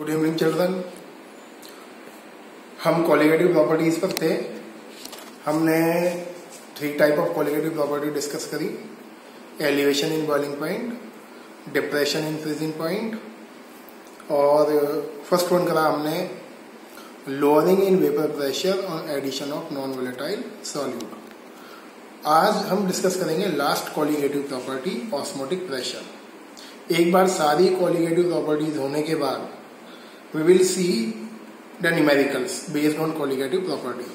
Good evening children. हम colligative properties पर थे। हमने 3 type of colligative property discuss करी। Elevation in boiling point, depression in freezing point, और फर्स्ट वन करा हमने lowering in vapour pressure on addition of non volatile solute. आज हम डिस्कस करेंगे last colligative property, osmotic pressure. एक बार सारी कॉलिगेटिव प्रॉपर्टीज होने के बाद we will see the numericals based on colligative property.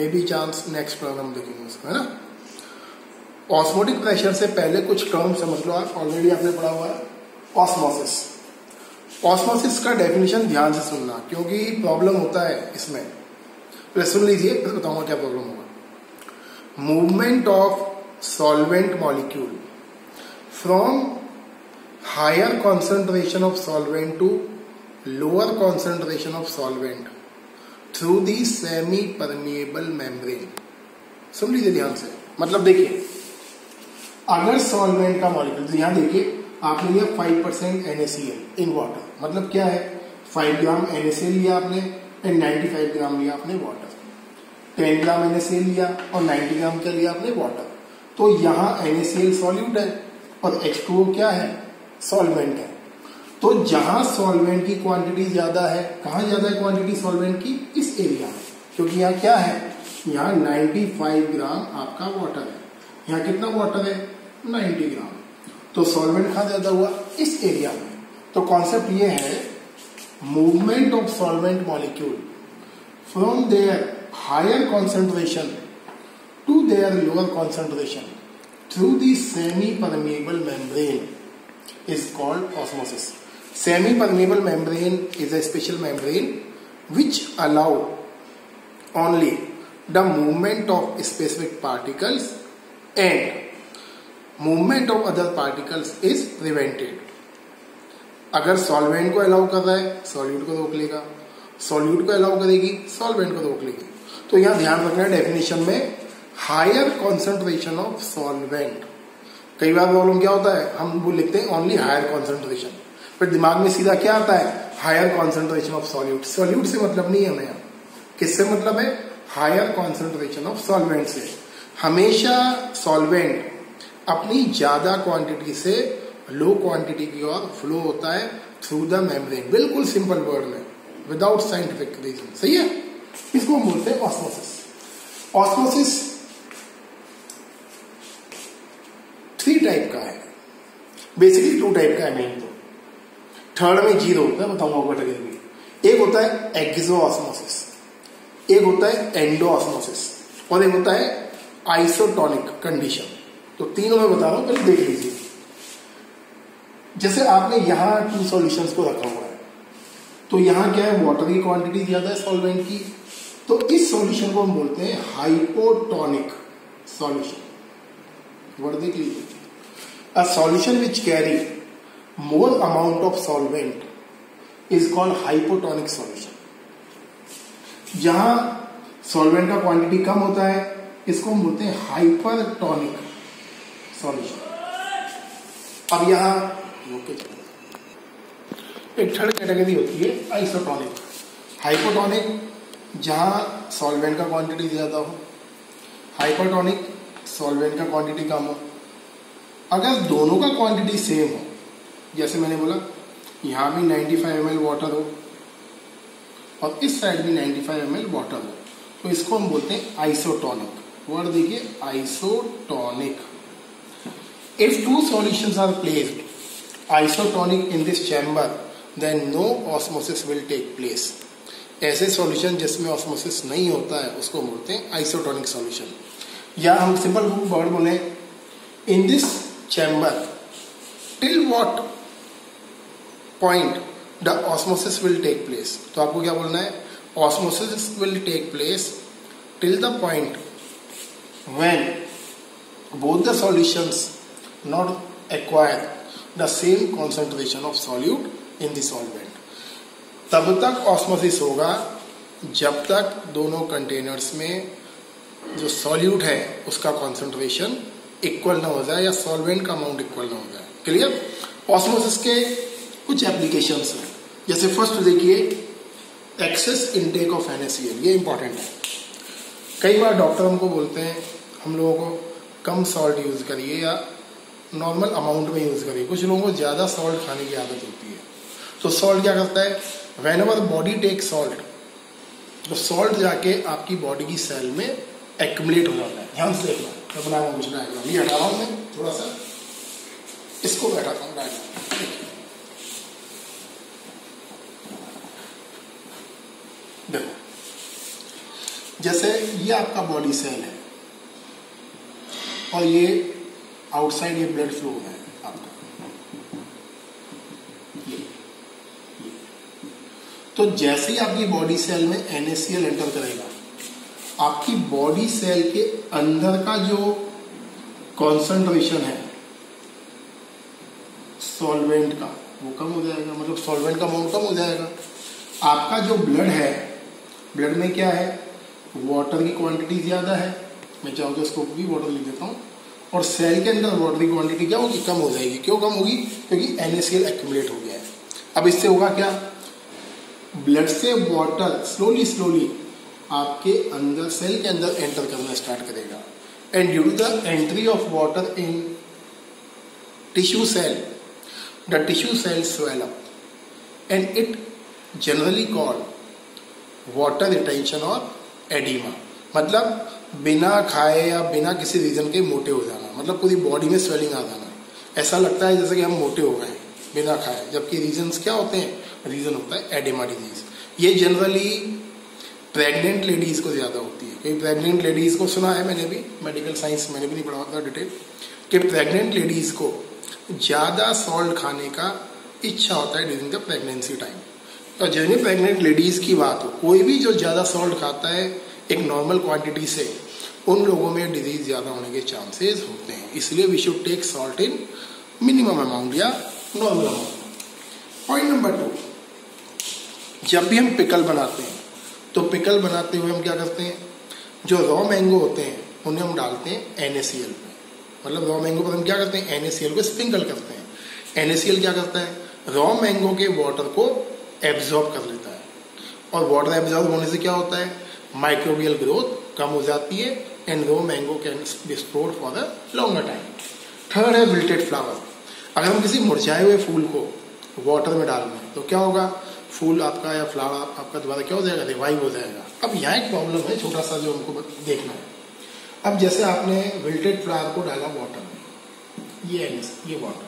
Maybe chance next term हम देखेंगे उसको, है ना। ऑस्मोटिक प्रेशर से पहले कुछ टर्म समझ लो आप, ऑलरेडी आपने पढ़ा हुआ है। ऑस्मोसिस, ऑस्मोसिस का डेफिनेशन ध्यान से सुनना क्योंकne प्रॉब्लम होता है इसमें। पहले सुन लीजिए फिर बताऊंगा क्या प्रॉब्लम होगा। Movement of solvent molecule from higher concentration of solvent to lower concentration of solvent through the semi permeable membrane। सुन लीजिए ध्यान से। मतलब देखिए, अगर सॉल्वेंट का मॉलिक्यूल, यहां देखिए आपने लिया 5% NaCl इन वाटर, मतलब क्या है 5 ग्राम NaCl लिया आपने एंड 95 ग्राम लिया आपने वाटर। 10 ग्राम NaCl लिया और 90 ग्राम क्या लिया आपने वाटर। तो यहां NaCl सॉल्यूट है और H2O क्या है, सॉल्वेंट है। तो जहां सॉल्वेंट की क्वांटिटी ज्यादा है, कहां ज्यादा है क्वांटिटी सॉल्वेंट की, इस एरिया में, क्योंकि यहाँ क्या है, यहाँ 95 ग्राम आपका वाटर है, यहाँ कितना वाटर है 90 ग्राम। तो सॉल्वेंट कहां ज्यादा हुआ, इस एरिया में। तो कॉन्सेप्ट ये है, movement of solvent molecule from their higher concentration to their lower concentration through the semi permeable membrane is called osmosis. Semi-permeable membrane is a special membrane which allow only the movement of specific particles and movement of other particles is prevented. अगर solvent को allow कर रहा है, solute को रोक लेगा, solute को allow करेगी, सॉल्वेंट को रोक लेगी। तो यहां ध्यान रखना है डेफिनेशन में, हायर कॉन्सेंट्रेशन ऑफ सॉल्वेंट। कई बार प्रॉब्लम क्या होता है, हम वो लिखते हैं ओनली हायर कॉन्सेंट्रेशन, फिर दिमाग में सीधा क्या आता है, higher concentration of solute. Solute से मतलब नहीं है हमें, किससे मतलब है, हायर कॉन्सेंट्रेशन ऑफ सॉल्वेंट से। हमेशा सॉल्वेंट अपनी ज्यादा क्वांटिटी से लो क्वांटिटी की ओर फ्लो होता है थ्रू द मेम्ब्रेन। बिल्कुल सिंपल वर्ड में, विदाउट साइंटिफिक रीजन। सही है, इसको हम बोलते हैं ऑस्मोसिस। ऑस्मोसिस 3 टाइप का है, बेसिकली 2 टाइप का है मेन। तो थर्ड में 0 होता है, बताऊंगा कैटेगरी। एक होता है एक्सो ऑस्मोसिस, एक होता है एंडो ऑस्मोसिस, और एक होता है आइसोटोनिक कंडीशन। तो तीनों में बता रहा हूं, पहले देख लीजिए। जैसे आपने यहां 2 सॉल्यूशंस को रखा हुआ है, तो यहां क्या है, वाटर की क्वांटिटी ज्यादा है सॉल्वेंट की, तो इस सॉल्यूशन को हम बोलते हैं हाइपोटोनिक सॉल्यूशन। वर्ड देख लीजिए, a solution which carry more amount of solvent is called hypotonic solution। जहां सॉल्वेंट का क्वांटिटी कम होता है, इसको हम बोलते हैं हाइपरटोनिक सॉल्यूशन। अब यहां एक थर्ड कैटेगरी होती है आइसोटोनिक। हाइपोटोनिक जहां सॉल्वेंट का क्वांटिटी ज्यादा हो, हाइपरटोनिक सॉल्वेंट का क्वांटिटी कम हो। अगर दोनों का क्वांटिटी सेम हो, जैसे मैंने बोला यहां भी 95 ml वाटर हो और इस साइड भी 95 ml वाटर हो, तो इसको हम बोलते हैं आइसोटोनिक। वर्ड देखिए, isotonic. If 2 solutions are placed isotonic in this chamber, then no osmosis will take place. ऐसे सॉल्यूशन जिसमें ऑस्मोसिस नहीं होता है उसको बोलते हैं आइसोटोनिक सॉल्यूशन। या हम सिंपल वर्ड बोले, in this chamber till what point the osmosis will take place। तो आपको क्या बोलना है, osmosis will take place till the point when both the solutions not acquire the same concentration of solute in the solvent। तब तक osmosis होगा जब तक दोनों कंटेनर्स में जो सॉल्यूट है उसका कॉन्सेंट्रेशन इक्वल ना हो जाए या सॉल्वेंट का अमाउंट इक्वल ना हो जाए। क्लियर। ऑस्मोसिस के कुछ एप्लीकेशंस हैं। जैसे फर्स्ट देखिए एक्सेस इनटेक ऑफ NaCl, ये इंपॉर्टेंट है। कई बार डॉक्टर हमको बोलते हैं हम लोगों को कम सॉल्ट यूज करिए या नॉर्मल अमाउंट में यूज करिए। कुछ लोगों को ज्यादा सॉल्ट खाने की आदत होती है। तो सॉल्ट क्या करता है, whenever body take salt, तो सॉल्ट जाके आपकी बॉडी की सेल में एक्यूमुलेट हो जाता है। ध्यान से देखना, मैं बनाऊंगा कुछ डायग्राम, ये हटा रहा हूं मैं थोड़ा सा, इसको बैठाता हूं डायग्राम। देखो जैसे ये आपका बॉडी सेल है और ये आउटसाइड ये ब्लड फ्लो है आपका, ये। तो जैसे ही आपकी बॉडी सेल में NaCl एंटर करेगा, आपकी बॉडी सेल के अंदर का जो कॉन्सेंट्रेशन है सॉल्वेंट का वो कम हो जाएगा, मतलब सॉल्वेंट का अमाउंट कम हो जाएगा। आपका जो ब्लड है, ब्लड में क्या है, वाटर की क्वांटिटी ज्यादा है, मैं चाहूँ तो इसको भी वाटर लिख देता हूँ, और सेल के अंदर वाटर की क्वांटिटी क्या होगी, कम हो जाएगी। क्यों कम होगी, क्योंकि NaCl एक्यूमुलेट हो गया है। अब इससे होगा क्या, ब्लड से वाटर स्लोली स्लोली आपके अंदर सेल के अंदर एंटर करना स्टार्ट करेगा, and due to the entry of water in tissue cell, the tissue cell swell up and it generally called water retention और एडिमा। मतलब बिना खाए या बिना किसी रीजन के मोटे हो जाना, मतलब पूरी बॉडी में स्वेलिंग आ जाना। ऐसा लगता है जैसे कि हम मोटे हो गए बिना खाए, जबकि रीजन्स क्या होते हैं, रीजन होता है एडिमा डिजीज। ये जनरली प्रेग्नेंट लेडीज को ज्यादा होती है, क्योंकि प्रेग्नेंट लेडीज को सुना है मैंने भी, मेडिकल साइंस मैंने भी नहीं पढ़ा था डिटेल, कि प्रेग्नेंट लेडीज को ज्यादा सॉल्ट खाने का इच्छा होता है ड्यूरिंग द प्रेगनेंसी टाइम। और जिन्हें प्रेग्नेंट लेडीज की बात हो, कोई भी जो ज्यादा सॉल्ट खाता है एक नॉर्मल क्वांटिटी से, उन लोगों में डिजीज ज्यादा होने के चांसेस होते हैं। इसलिए we should take salt in minimum amount या नॉर्मल अमाउंट। पॉइंट नंबर 2, जब भी हम पिकल बनाते हैं तो पिकल बनाते हुए हम क्या करते हैं, जो रॉ मैंगो होते हैं उन्हें हम डालते हैं NaCl पे, मतलब रॉ मैंगो पर हम क्या करते हैं, NaCl को स्प्रिंकल करते हैं। NaCl क्या करता है, रॉ मैंगो के वाटर को एब्जॉर्ब कर लेता है, और वाटर एब्जॉर्ब होने से क्या होता है, माइक्रोबियल ग्रोथ कम हो जाती है, and raw mango can be stored for a longer time. Third है विल्टेड फ्लावर। अगर हम किसी मुरझाए हुए फूल को वाटर में डाल दें तो क्या होगा, फूल आपका या फ्लावर आपका दोबारा क्या हो जाएगा, रिवाइव हो जाएगा। अब यहाँ एक प्रॉब्लम है छोटा सा जो हमको देखना है। अब जैसे आपने विल्टेड फ्लावर को डाला वाटर में, ये वाटर,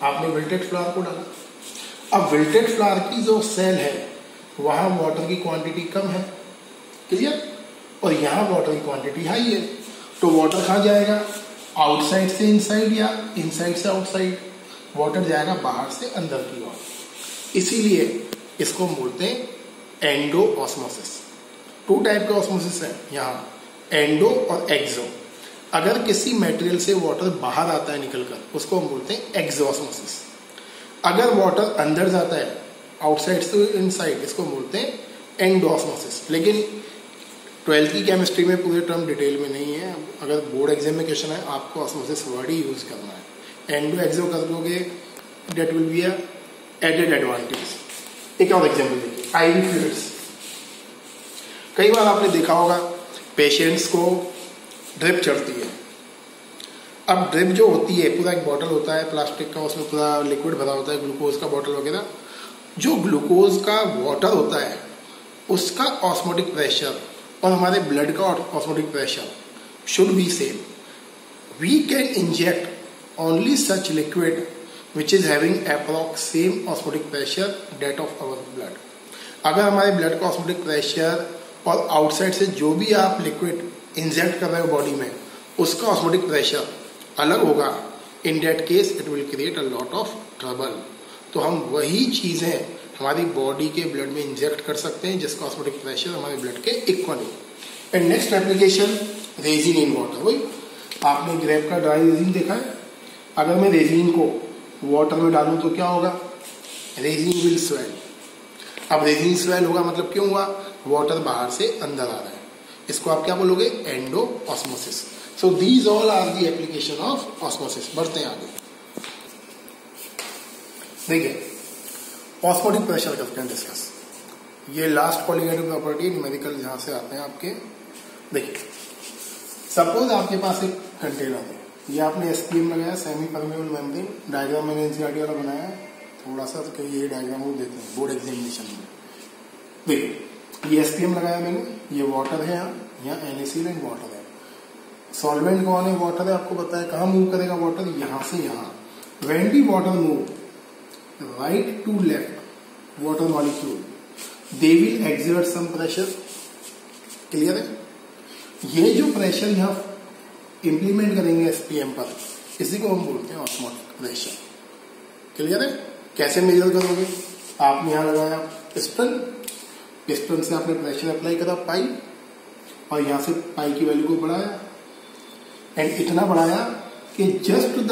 आपने विल्टेड फ्लावर को डाला। अब विल्टेड फ्लावर की जो सेल है वहां वाटर की क्वांटिटी कम है, क्लियर, और यहाँ वाटर की क्वांटिटी हाई है। तो वाटर कहाँ जाएगा, आउटसाइड से इनसाइड या इनसाइड से आउटसाइड, वाटर जाएगा बाहर से अंदर की ओर। इसीलिए इसको बोलते हैं एंडो ऑस्मोसिस। 2 टाइप का ऑस्मोसिस है यहाँ, एंडो और एक्सो। अगर किसी मटेरियल से वाटर बाहर आता है निकलकर, उसको हम बोलते हैं एक्सोऑस्मोसिस। अगर वाटर अंदर जाता है आउटसाइड से इनसाइड, इसको बोलते हैं एंडोऑस्मोसिस। लेकिन 12th की केमिस्ट्री में पूरे टर्म डिटेल में नहीं है। अगर बोर्ड एग्जाम में क्वेश्चन है, आपको ऑस्मोसिस वर्ड ही यूज करना है। एंडो एक्सो कर लोगे, that will be a added advantage. एक और एग्जाम्पल देखिए, आईवी फ्लूइड्स। कई बार आपने देखा होगा पेशेंट्स को ड्रिप चढ़ती है। अब ड्रिप जो होती है, पूरा एक बॉटल होता है प्लास्टिक का, उसमें पूरा लिक्विड भरा होता है, ग्लूकोज का बॉटल वगैरह। जो ग्लूकोज का वाटर होता है उसका ऑस्मोटिक प्रेशर और हमारे ब्लड का osmotic pressure should be same. We can inject only such liquid which is having approx same osmotic pressure that of our blood। अगर हमारे ब्लड का ऑस्मोटिक प्रेशर और आउटसाइड से जो भी आप लिक्विड इंजेक्ट कर रहे हो बॉडी में, उसका ऑस्मोटिक प्रेशर अलग होगा, in that case it will create a lot of trouble. तो हम वही चीजें हमारी बॉडी के ब्लड में इंजेक्ट कर सकते हैं जिसका ऑस्मोटिक प्रेशर हमारे ब्लड के इक्वल हो। And next application, resin in water. वही आपने ग्रेप का ड्राई रेजिन देखा है, अगर मैं रेजिन को वाटर में डालूं तो क्या होगा, रेजिन विल स्वेल। अब रेजिन स्वेल होगा मतलब क्यों हुआ, वाटर बाहर से अंदर आ रहा है, इसको आप क्या बोलोगे, endo osmosis. So these all are the application of osmosis. बढ़ते हैं आगे, देखिए ऑस्मोटिक प्रेशर करते हैं डिस्कस। ये लास्ट कॉलिगेटिव प्रॉपर्टी न्यूमेरिकल जहां से आते हैं आपके। देखिए सपोज आपके पास एक कंटेनर है, ये आपने एसपीएम लगाया, सेमी परमेबल मेम्ब्रेन, डायग्राम मैंने एनसीईआरटी वाला बनाया है, थोड़ा सा तो ये डायग्राम वो देते हैं बोर्ड एग्जामिनेशन में। देखिए ये एसपीएम लगाया मैंने, ये वाटर है, यहाँ NaCl एंड वाटर है। सॉल्वेंट कौन है? वाटर है। आपको पता है कहाँ मूव करेगा वाटर? यहाँ से यहाँ। When the water move right to left water molecule they will exert some pressure. Clear है? ये जो प्रेशर यहाँ इंप्लीमेंट करेंगे एसपीएम पर, इसी को हम बोलते हैं ऑस्मोटिक प्रेशर। क्लियर है? कैसे मेजर करोगे? आपने यहां लगाया पिस्टन, पिस्टन से आपने प्रेशर अप्लाई करा पाई, और यहां से पाई की वैल्यू को बढ़ाया, एंड इतना बढ़ाया कि just the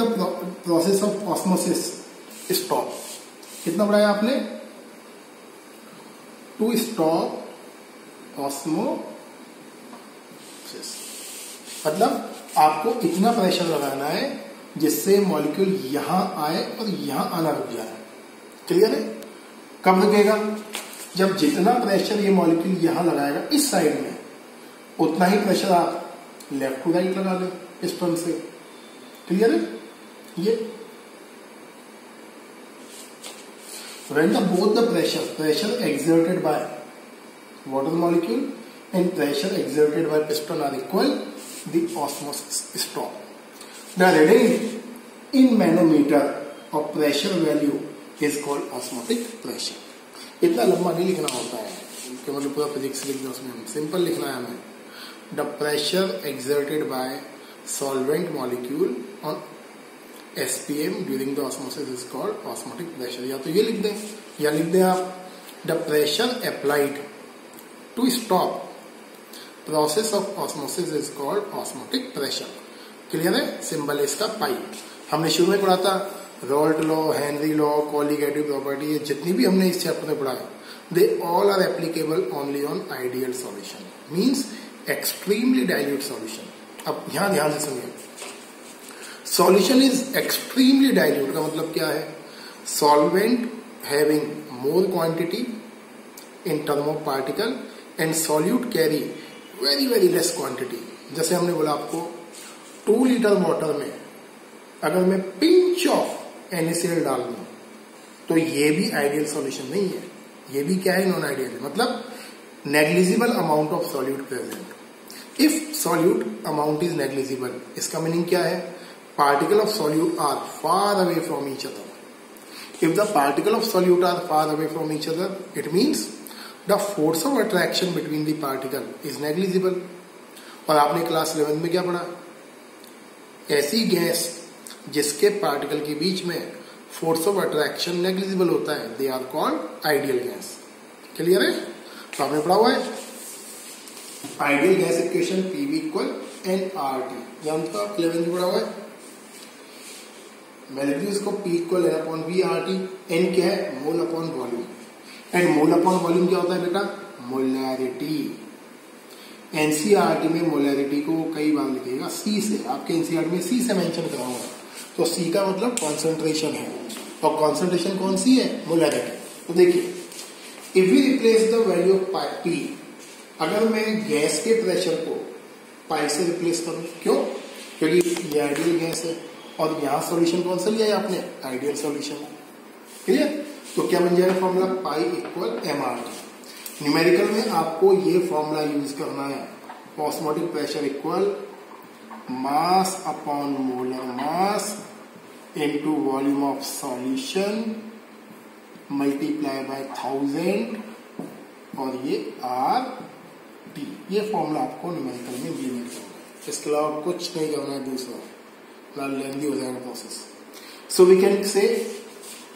process of osmosis stop. कितना बढ़ाया आपने? To stop osmosis. मतलब आपको इतना प्रेशर लगाना है जिससे मॉलिक्यूल यहां आए और यहां आना रुक जाए। क्लियर है? कब रुकेगा? जब जितना प्रेशर ये मॉलिक्यूल यहां लगाएगा इस साइड में, उतना ही प्रेशर आप लेफ्ट टू राइट लगा दें पिस्टन से। क्लियर है? ये when the both the pressure exerted by water molecule and pressure exerted by piston are equal, the osmosis stop. The reading in manometer of pressure value is called osmotic pressure. इतना लंबा नहीं लिखना होता है, केवल पूरा फिजिक्स लिख दो उसमें, सिंपल लिखना है हमें। The pressure exerted by solvent molecule on SPM during the osmosis is called osmotic pressure। या तो ये लिख दें, या लिख दें आप the pressure applied to stop process of osmosis is called osmotic pressure। Clear है? सिंबल है इसका पाई। हमने शुरू में पढ़ा था Raoult law, Henry law, colligative property, ये जितनी भी हमने इस चैप्टर में पढ़ा है, they all are applicable only on ideal solution, means extremely dilute solution. अब यहां ध्यान से सुनिए, सॉल्यूशन इज एक्सट्रीमली डाइल्यूट का मतलब क्या है? Solvent having more quantity in term of particle and solute carry very very less quantity. जैसे हमने बोला आपको 2 लीटर वाटर में अगर मैं पिंच ऑफ NaCl डाल दूं तो ये भी आइडियल सॉल्यूशन नहीं है, ये भी क्या है? नॉन आइडियल है। मतलब negligible amount of solute present. If solute amount is negligible, इसका मीनिंग क्या है? Particle of solute are far away from each other. If the particle of solute are far away from each other, it means the force of attraction between the particle is negligible. और आपने class 11 में क्या पढ़ा? ऐसी gas जिसके particle के बीच में force of attraction negligible होता है, they are called ideal gas. Clear है? तो आपने पढ़ा हुआ है ideal gas equation PV equal nRT, जानते हो आप? 11 में पढ़ा हुआ है। मैं लिख दूं इसको P इक्वल N/V/RT। N क्या है? Mole upon volume, and mole upon volume क्या होता है बेटा? मोलैरिटी। एनसीईआरटी में मोलैरिटी को कई बार लिखेगा C से, आपके एनसीईआरटी में C से मेंशन करा हुआ है, तो C का मतलब कॉन्सेंट्रेशन है, और कॉन्सेंट्रेशन कौन सी है? मोलैरिटी। तो देखिए, if we replace the value of P, अगर मैं गैस के प्रेशर को पाई से रिप्लेस करूं, क्यों? क्योंकि ये आइडियल गैस है, और यहां सॉल्यूशन कौन सा लिया है आपने? Ideal solution. क्लियर? तो क्या बन जाएगा formula? Pi equal mRT। Numerical में आपको ये फॉर्मूला यूज करना है, osmotic pressure equal mass upon molar mass into volume of solution multiply by 1000, और ये RT। ये फॉर्मूला आपको न्यूमेरिकल में इंप्लीमेंट करना है, इसके अलावा कुछ नहीं करना है दूसरा, ना लेंदी हो जाएगा process. So we can say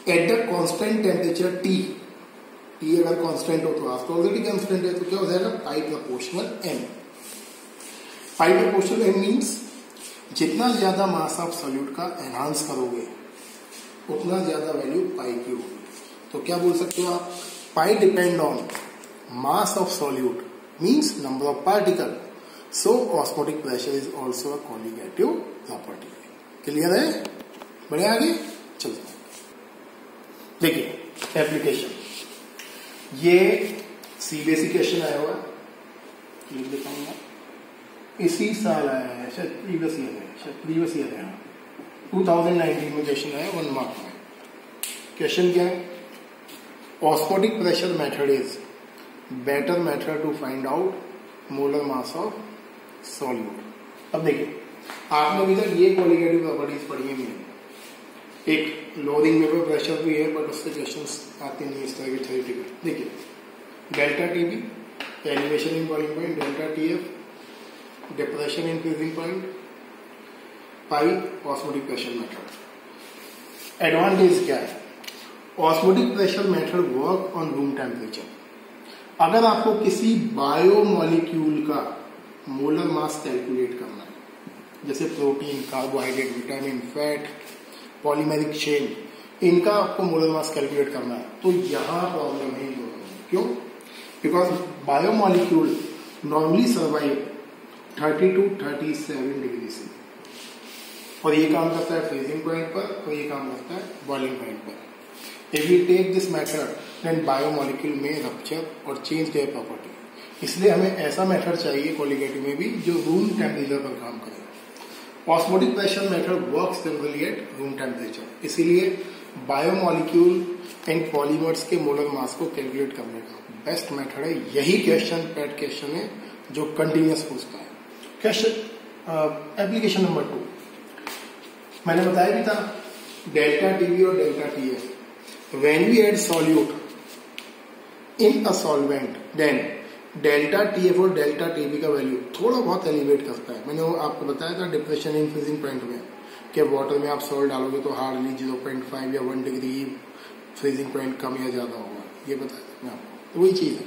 at the constant temperature T अगर कांस्टेंट हो तो आप तो ऑलरेडी कांस्टेंट है, तो क्या हो जाएगा? पाई प्रोपोर्शनल M। पाई प्रोपोर्शनल M मीन्स जितना ज्यादा मास ऑफ सॉल्यूट का एनहांस करोगे उतना ज्यादा वैल्यू पाई की होगी। तो क्या बोल सकते हो आप? Pi depend on mass of solute means number of particle, so osmotic pressure is also a colligative property. Clear है? बढ़िया, आगे चलते हैं। देखिए एप्लीकेशन, ये सीबीएसई क्वेश्चन आया हुआ, ये दिखाऊंगा, इसी साल आया है, शायद प्रीवियस ईयर है, 2019 में क्वेश्चन आया 1 मार्क में। क्वेश्चन क्या है? Osmotic pressure method is better method to find out molar mass of solute. अब देखिए, आपने अभी तक ये कोलिगेटिव प्रॉपर्टीज पढ़ी है नहीं, एक लोडिंग वेपर प्रेशर भी है, बट उससे क्वेश्चन आते नहीं इस तरह के थ्योरेटिकल। देखिए, delta TB elevation in boiling point, delta TF depression in freezing point, pi osmotic pressure method. Advantage क्या है? Osmotic pressure method work on room temperature. अगर आपको किसी बायोमोलिक्यूल का मोलर मास कैलकुलेट करना है, जैसे protein, carbohydrate, vitamin, fat, polymeric chain, इनका आपको मोलर मास कैलकुलेट करना है, तो यहां प्रॉब्लम है। क्यों? Because biomolecule normally survive 30 to 37 degree से, और ये काम करता है फ्रीजिंग पॉइंट पर, और ये काम करता है बॉइलिंग पॉइंट पर। If you take this method then biomolecule में रप्चर और चेंज देयर प्रॉपर्टी। इसलिए हमें ऐसा मेथड चाहिए कोलिगेटिव में भी जो रूम टेम्परेचर पर काम करे। Osmotic pressure method works generally at room temperature, इसीलिए बायोमोलिक्यूल एंड पॉलीमर्स के मोलर मास को कैलकुलेट करने का बेस्ट मेथड है। यही क्वेश्चन पेट क्वेश्चन है जो कंटिन्यूस पूछता है। क्वेश्चन एप्लीकेशन नंबर 2 मैंने बताया भी था, डेल्टा टीवी और delta TF. When we add solute in a solvent then delta TF और डेल्टा टीबी का वैल्यू थोड़ा बहुत एलिवेट करता है। मैंने आपको बताया था डिप्रेशन इन फ्रीजिंग पॉइंट में कि वाटर में आप सॉल्ट डालोगे तो हार्डली 0.5 या 1 डिग्री फ्रीजिंग पॉइंट कम या ज्यादा होगा, ये बताया था मैं आपको। तो वही चीज है,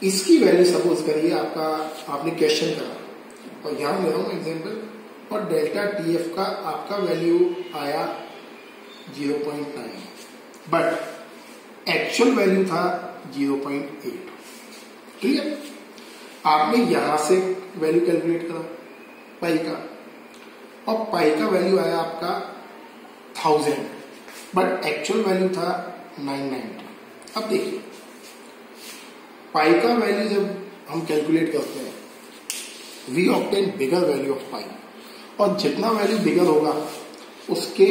इसकी वैल्यू सपोज करिए आपने क्वेश्चन करा और यहां ले रहा हूं एग्जाम्पल, और डेल्टा टीएफ का आपका वैल्यू आया 0.9, बट एक्चुअल वैल्यू था 0.8। क्लियर? आपने यहां से वैल्यू कैलकुलेट करा पाई का, और पाई का वैल्यू आया आपका 1000, बट एक्चुअल वैल्यू था 990। अब देखिए, पाई का वैल्यू जब हम कैलकुलेट करते हैं, we obtain bigger value of pi, और जितना वैल्यू बिगर होगा उसके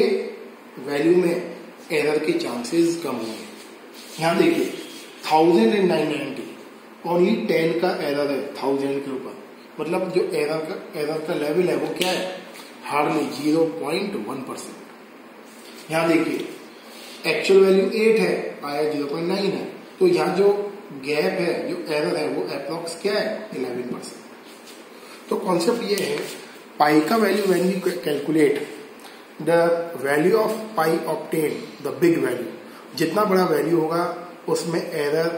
वैल्यू में एरर के चांसेस कम होंगे। यहां देखिए 1000 and 990, ओनली 10 का एरर है 1000 के ऊपर, मतलब जो एरर का लेवल है वो क्या है? हार्डली 0.1%। यहां देखिए एक्चुअल वैल्यू 8 है, आया 0.9 है, तो यहां जो गैप है, जो एरर है, वो अप्रॉक्स क्या है? 11%। तो कॉन्सेप्ट ये है, पाई का value when we calculate the value of pi obtain the big value, जितना बड़ा वैल्यू होगा उसमें एरर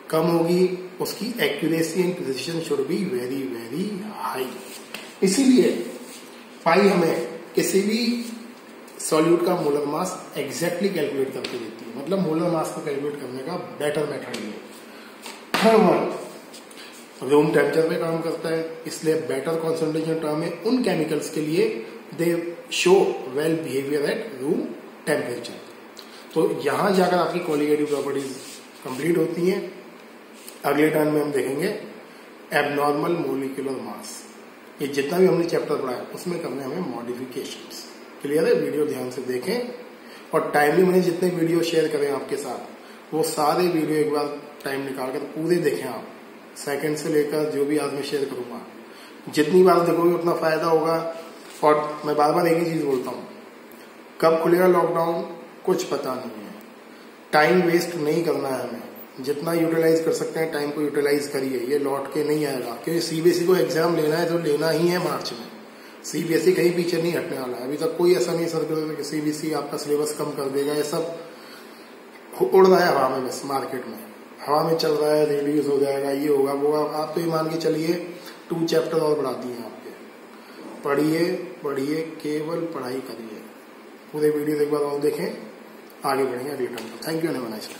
कम होगी, उसकी accuracy and precision should be very very high. इसीलिए पाई हमें किसी भी सॉल्यूट का मोलर मास एग्जैक्टली कैलकुलेट करके देती है, मतलब मोलर मास को कैलकुलेट करने का बेटर मेथड है। थर्ड वन, रूम टेम्परेचर पे काम करता है, इसलिए बेटर कॉन्सेंट्रेशन टर्म है उन केमिकल्स के लिए, दे show well behaviour at room temperature. तो यहां जाकर आपकी कोलिगेटिव प्रॉपर्टीज कंप्लीट होती हैं। अगले टर्न में हम देखेंगे एबनॉर्मल मोलिकुलर मास। ये जितना भी हमने चैप्टर पढ़ा है उसमें करने हमें मॉडिफिकेशंस। क्लियर है? वीडियो ध्यान से देखें, और टाइमली मैंने जितने वीडियो शेयर करें आपके साथ वो सारे वीडियो एक बार टाइम निकाल कर पूरे देखें आप, सेकंड से लेकर जो भी आज मैं शेयर करूंगा। जितनी बार देखोगे उतना फायदा होगा। और मैं बार बार एक ही चीज बोलता हूँ, कब खुलेगा लॉकडाउन कुछ पता नहीं है, टाइम वेस्ट नहीं करना है हमें, जितना यूटिलाइज कर सकते हैं टाइम को यूटिलाइज करिए, ये लौट के नहीं आएगा। क्योंकि सीबीएसई को एग्जाम लेना है तो लेना ही है मार्च में, सीबीएसई कहीं पीछे नहीं हटने वाला है। अभी तक कोई ऐसा नहीं सर्कुलर कि सीबीएसई आपका सिलेबस कम कर देगा, ये सब उड़ रहा है हवा में, बस मार्केट में हवा में चल रहा है, रिड्यूस हो जाएगा, ये होगा वो। आप तो ये मान के चलिए 2 चैप्टर और बढ़ा दिए आपके। पढ़िए पढ़िए, केवल पढ़ाई करिए। पूरे वीडियो एक बार और देखें, आगे बढ़ेंगे अगले टर्म पर। Thank you and have a nice day.